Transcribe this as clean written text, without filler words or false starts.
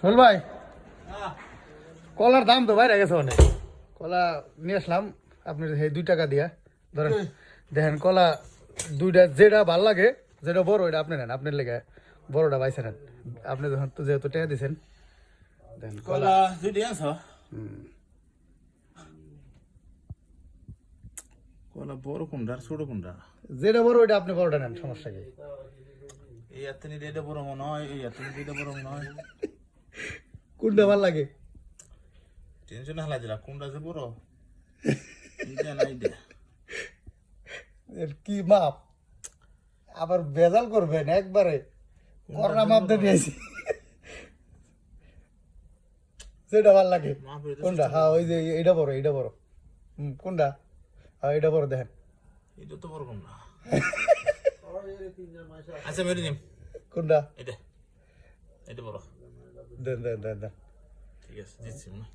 সোহেল ভাই, কলার দাম তো বাইরে গেছে অনেক। কলা নিয়ে আসলাম আপনি সেই 2 টাকা দিয়া ধরেন। দেখেন কলা দুইটা, যেটা ভাল লাগে, যেটা বড় ওইটা আপনি নেন, আপনার লেগে বড়টা বাইছে নেন। আপনি যখন তো যেহেতু টাকা দিয়েছেন, দেখেন কলা কলা দুইটা আছো? কলা বড় কোনটা আর ছোট কোনটা? যেটা বড় ওইটা আপনি বড়টা নেন, সমস্যা কি? এই এত নিলে এটা বড় মনে হয়, এই এত নিলে এটা বড় মনে হয়। কোনটা ভাল লাগে? টেনশন হালা দিলা, কোনটা যে বড় এইটা না এইটা। এর কি মাপ আবার ভেজাল করবেন একবারে? করোনা মাপ দিয়ে দিয়েছি। যেটা ভাল লাগে কোনটা? হ্যাঁ ওই যে এইটা বড়, এইটা বড়। কোনটা? হ্যাঁ এইটা বড় দেখেন। এটা তো বড় কম না। আচ্ছা মেরে নিম। কোনটা? এটা এটা বড়। দেন দেন দেন দেন। ঠিক আছে দিচ্ছি না।